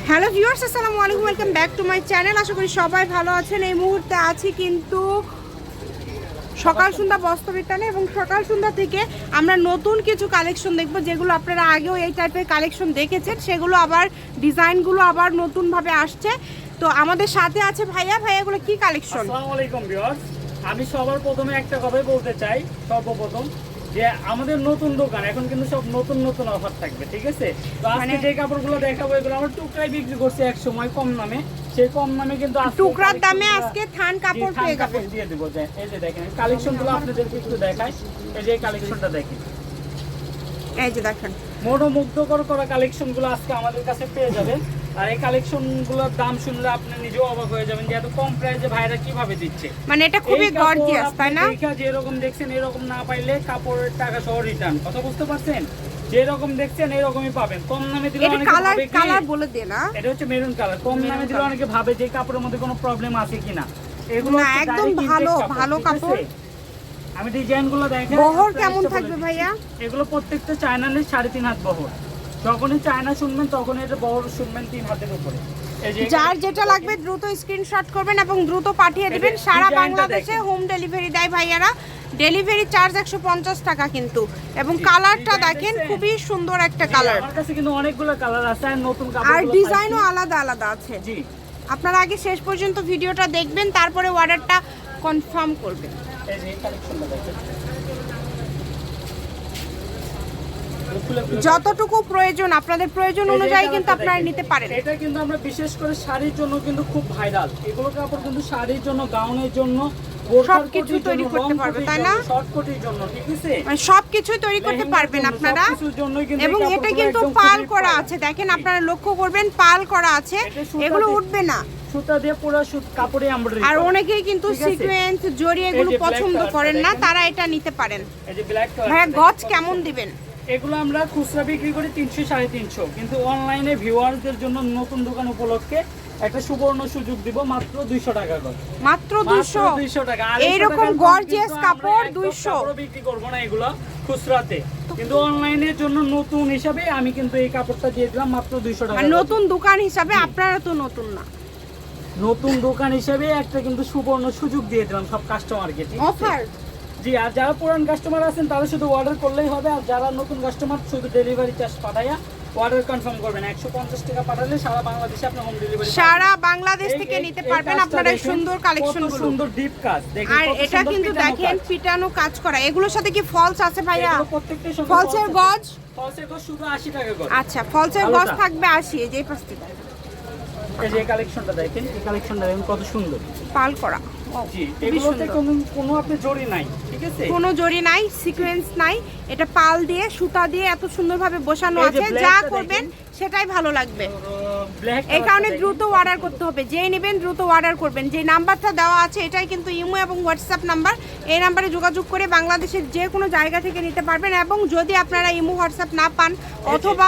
Hello viewers, আসসালামু আলাইকুম, welcome back to my channel. আশা করি সবাই ভালো আছেন। এই মুহূর্তে আছি কিন্তু সকাল সন্ধ্যা বস্ত্রবিতানে, এবং সকাল সন্ধ্যা থেকে আমরা নতুন কিছু কালেকশন দেখব, যেগুলো আপনারা আগেও এই টাইপের কালেকশন দেখেছেন, সেগুলো আবার ডিজাইনগুলো আবার নতুনভাবে আসছে। তো আমাদের সাথে আছে ভাইয়াগুলো কি কালেকশন? আসসালামু আলাইকুম ভিউয়ার্স, আমি সবার প্রথমে একটা কথাই বলতে চাই। সর্বপ্রথম যে আমাদের নতুন দোকান এখন কিন্তু সব নতুন নতুন অফার থাকবে, ঠিক আছে? তো আজকে যে কাপড়গুলো দেখাবো এগুলো আমরা টুকরায় বিক্রি করছি এক সময় কম নামে। সেই কম নামে কিন্তু টুকরার দামে আজকে থান কাপড় পেয়ে যাবেন। দিয়ে দেব। এই যে দেখেন কালেকশনগুলো আপনাদেরকে একটু দেখাই। এই যে কালেকশনটা দেখেন, এই যে দেখেন মনোমুগ্ধকর করা কালেকশনগুলো আজকে আমাদের কাছে পেয়ে যাবেন। আর এই কালেকশনগুলোর দাম শুনলে আপনি নিজেও অবাক হয়ে যাবেন যে এত কম প্রাইসে ভাইরা কিভাবে দিচ্ছে। মানে এটা খুবই গর্জিয়াস, তাই না? দেখা যেরকম দেখছেন এরকম না পাইলে কাপড়ের টাকা সহ রিটার্ন। কথা বুঝতে পারছেন? যেরকম দেখছেন এরকমই পাবেন। কম দামে দিলে অনেকে ভাবে কি কালার বলে দে না, এটা হচ্ছে মেরুন কালার। কম দামে দিলে অনেকে ভাবে যে কাপড়ের মধ্যে কোনো প্রবলেম আছে কিনা। এগুলো না, একদম ভালো কাপড়। আমি ডিজাইনগুলো দেখেন। বহর কেমন থাকবে ভাইয়া? এগুলো প্রত্যেকটা চায়নার 3.5 হাত বহর। যখনই চায়না শুনবেন তখনই এটা বহর শুনবেন 3 হাতের উপরে। যার যেটা লাগবে দ্রুত স্ক্রিনশট করবেন এবং দ্রুত পাঠিয়ে দিবেন। সারা বাংলাদেশে হোম ডেলিভারি দেয় ভাইয়ারা। ডেলিভারি চার্জ 150 টাকা কিন্তু। এবং কালারটা দেখেন, খুবই সুন্দর একটা কালার। আমার কাছে কিন্তু অনেকগুলো কালার আছে আর নতুন কাপড় আর ডিজাইনও আলাদা আলাদা আছে। জি, আপনারা আগে শেষ পর্যন্ত ভিডিওটা দেখবেন, তারপরে অর্ডারটা কনফার্ম করবেন। এই যে কালেকশনটা দেখেন, যতটুকু প্রয়োজন, আপনাদের প্রয়োজন অনুযায়ী কিন্তু আপনারা নিতে পারেন। এটা কিন্তু আমরা বিশেষ করে শাড়ির জন্য কিন্তু খুব ভাইরাল। এগুলো কাপড় কিন্তু শাড়ির জন্য, গাউনের জন্য, সবকিছু তৈরি করতে পারবে, তাই না? শর্টকটের জন্য, ঠিক আছে? মানে সবকিছু তৈরি করতে পারবেন আপনারা। এবং এটা কিন্তু পাল করা আছে, দেখেন আপনারা লক্ষ্য করবেন, পাল করা আছে, এগুলো উঠবে না। সুতা দিয়ে পুরো কাপড়ে এমব্রয়ডারি। আর অনেকেই কিন্তু সিকোয়েন্স জড়ি এগুলো পছন্দ করেন না, তারা এটা নিতে পারেন। এই যে ব্ল্যাক কালার, ভাই গজ কেমন দিবেন? এগুলো আমরা খুচরা বিক্রি করি 300 350, কিন্তু অনলাইনে ভিউয়ারদের জন্য নতুন দোকান উপলক্ষে একটা সুবর্ণ সুযোগ দিব, মাত্র 200 টাকা করে। মাত্র 200 টাকা। আর এইরকম গর্জিয়াস কাপড় 200 বিক্রি করব না এগুলো খুচরাতে, কিন্তু অনলাইনের জন্য নতুন হিসাবে আমি কিন্তু এই কাপড়টা দিয়ে দিলাম মাত্র 200 টাকা। মানে নতুন দোকান হিসাবে, আপনারা তো নতুন না, নতুন দোকান হিসেবে একটা কিন্তু সুবর্ণ সুযোগ দিয়ে দিলাম সব কাস্টমারকে, ঠিক আছে? অফার। জি, আর যারা পুরান কাস্টমার আছেন তারা শুধু অর্ডার করলেই হবে, আর যারা নতুন কাস্টমার শুধু ডেলিভারি চার্জ পাঠাইয়া অর্ডার কনফার্ম করবেন। 150 টাকা পাঠালে সারা বাংলাদেশে আপনি হোম ডেলিভারি, সারা বাংলাদেশ থেকে নিতে পারবেন। আপনারা সুন্দর কালেকশনগুলো, সুন্দর ডিপ কাজ দেখেন। আর এটা কিন্তু দেখেন পিটানো কাজ করা। এগুলোর সাথে কি ফলস আছে ভাইয়া? প্রত্যেকটা ফলসের গজ শুধু 80 টাকা করে। আচ্ছা, ফলসের গজ থাকবে 80। এই যে পাঁচটি, এই যে কালেকশনটা দেখেন, এই কালেকশনটা দেখেন কত সুন্দর পাল করা। জি, এগুলোতে কোনো আপনি জড়ি নাই, ঠিক আছে? কোনো জড়ি নাই, সিকোয়েন্স নাই, এটা পাল দিয়ে সুতা দিয়ে এত সুন্দরভাবে বসানো আছে। যা করবেন সেটাই ভালো লাগবে। এই কারণে দ্রুত অর্ডার করতে হবে। যেই নেবেন দ্রুত অর্ডার করবেন। যে নাম্বারটা দেওয়া আছে এটাই কিন্তু ইমো এবং হোয়াটসঅ্যাপ নাম্বার। এই নাম্বারে যোগাযোগ করে বাংলাদেশের যে কোনো জায়গা থেকে নিতে পারবেন। এবং যদি আপনারা ইমো হোয়াটসঅ্যাপ না পান অথবা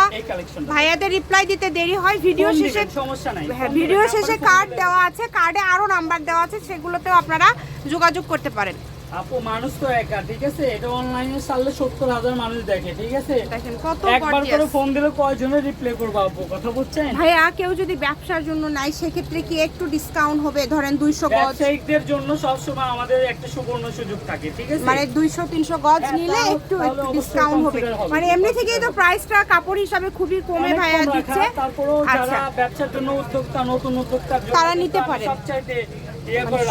ভাইয়াদের রিপ্লাই দিতে দেরি হয়, ভিডিও শেষে সমস্যা নাই, ভিডিও শেষে কার্ড দেওয়া আছে, কার্ডে আরো নাম্বার দেওয়া আছে, সেগুলোতেও আপনারা যোগাযোগ করতে পারেন। আপু মানুষ তো একা, ঠিক আছে? এটা অনলাইনে চাললে 70,000 মানুষ দেখে, ঠিক আছে? দেখেন কত একবার করে ফোন দিলে কয়জনের রিপ্লাই করব আপু, কথা বুঝছেন? ভাইয়া কেউ যদি ব্যবসার জন্য নাই, সেক্ষেত্রে কি একটু ডিসকাউন্ট হবে? ধরেন 200 গজ, ব্যবসায়িকদের জন্য সব সময় আমাদের একটা সুবর্ণ সুযোগ থাকে, ঠিক আছে? মানে 200-300 গজ নিলে একটু ডিসকাউন্ট হবে। মানে এমনি থেকেই তো প্রাইসটা কাপড় হিসাবে খুবই কমে ভাইয়া দিচ্ছে। তারপরেও যারা ব্যবসার জন্য উদ্যোক্তা, নতুন উদ্যোক্তা, তারা নিতে পারে। সবচাইতে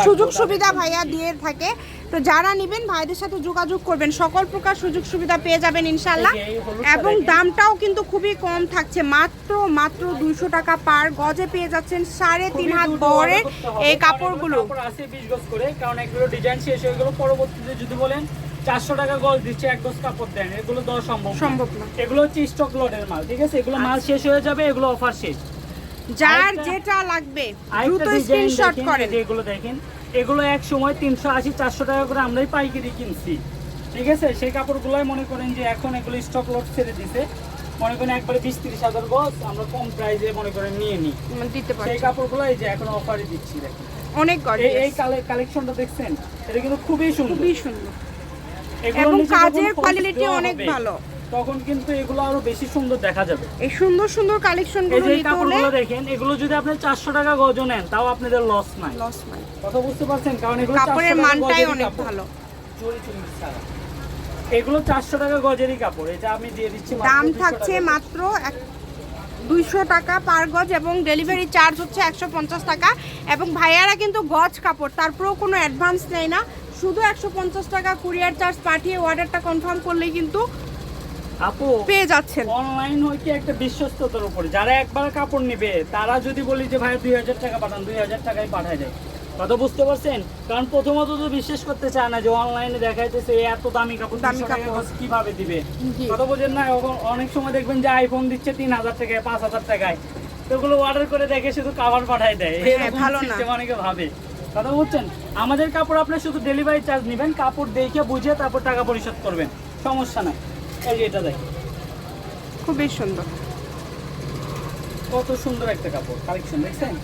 সুযোগ সুবিধা ভাইয়া দিয়ে থাকে। তো যারা নেবেন ভাইদের সাথে যোগাযোগ করবেন, সকল প্রকার সুযোগ সুবিধা পেয়ে যাবেন ইনশাআল্লাহ। এবং দামটাও কিন্তু খুবই কম থাকছে, মাত্র 200 টাকা পার গজে পেয়ে যাচ্ছেন 3.5 হাত বহরের এই কাপড়গুলো। আছে 20 গজ করে, কারণ এগুলো ডিজাইন শেষ হয়ে গেল। পরবর্তীতে যদি বলেন 400 টাকা গজ দিচ্ছে, 1 গজ কাপড় দেন, এগুলো দেওয়া সম্ভব না। এগুলো হচ্ছে স্টক লটের মাল, ঠিক আছে? এগুলো মাল শেষ হয়ে যাবে, এগুলো অফার শেষ। যার যেটা লাগবে দ্রুত স্ক্রিনশট করেন। এগুলো দেখেন, এগুলো এক সময় 380-400 টাকা করে আমরাই পাইকারি কিনছি, ঠিক আছে? সেই কাপড়গুলোই মনে করেন যে এখন এগুলো স্টক লট ছেড়ে দিছে, মনে করেন একবারে 20-30 হাজার গজ আমরা কম প্রাইসে মনে করেন নিয়ে নিই, দিতে পারি। সেই কাপড়গুলো এই যে এখন অফারে দিচ্ছি, দেখেন অনেক গর্জিয়াস। এই কালেকশনটা দেখছেন, এটা কিন্তু খুবই সুন্দর, এবং কাজের কোয়ালিটি অনেক ভালো। তখন কিন্তু এগুলো আরো বেশি সুন্দর দেখা যাবে। এই সুন্দর সুন্দর কালেকশন এই গুলো যে নিতে হলে কাপড়গুলো দেখেন, এগুলো যদি আপনি 400 টাকা গজ নেন তাও আপনাদের লস নাই। লস নাই, কথা বুঝতে পারছেন? কারণ এগুলো কাপড়ের মানটাই অনেক ভালো। এগুলো 400 টাকা গজেরই কাপড়, এটা আমি দিয়ে দিচ্ছি দাম থাকছে মাত্র 200 টাকা পার গজ এবং ডেলিভারি চার্জ হচ্ছে 150 টাকা। এবং ভাইয়ারা কিন্তু গজ কাপড়, তারপরেও কোনো অ্যাডভান্স নেয় না, শুধু 150 টাকা কুরিয়ার চার্জ পাঠিয়ে অর্ডারটা কনফার্ম করলেই কিন্তু আপু পেয়ে যাচ্ছেন। অনলাইন হইতে একটা বিশ্বস্ততার উপরে, যারা একবার কাপড় নেবে তারা যদি বলি যে ভাই 2000 টাকা পাঠান, 2000 টাকায় পাঠায় দেয়। কথা বুঝতে পারছেন? কারণ প্রথমত তো বিশ্বাস করতে চায় না যে অনলাইনে দেখাইতেছে এত দামি কাপড় 200 টাকা কিভাবে দিবে। কথা বোঝেন না? অনেক সময় দেখবেন যে আইফোন দিচ্ছে 3000 টাকায়, 5000 টাকায়, তো ওগুলো অর্ডার করে দেখে শুধু কাভার পাঠায় দেয়। ভালো না, অনেকে ভাবে। কথা বুঝছেন? আমাদের কাপড় আপনি শুধু ডেলিভারি চার্জ নেবেন, কাপড় দেখে বুঝে তারপর টাকা পরিশোধ করবেন, সমস্যা নাই। এই যে এটা দেখেন, খুবই সুন্দর, কত সুন্দর একটা কাপড় কালেকশন দেখছেন?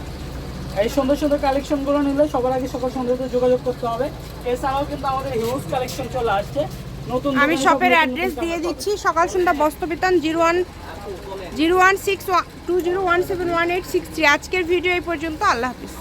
এই সুন্দর সুন্দর কালেকশন গুলো নিলে সবার আগে সকাল সন্ধ্যাতে যোগাযোগ করতে হবে। এছাড়াও কিন্তু আমাদের হিউজ কালেকশন চলে আসছে নতুন। আমি শপের অ্যাড্রেস দিয়ে দিচ্ছি, সকাল সন্ধ্যা বস্ত্রবিতান 0162017163। আজকের ভিডিও এই পর্যন্ত, আল্লাহ হাফিজ।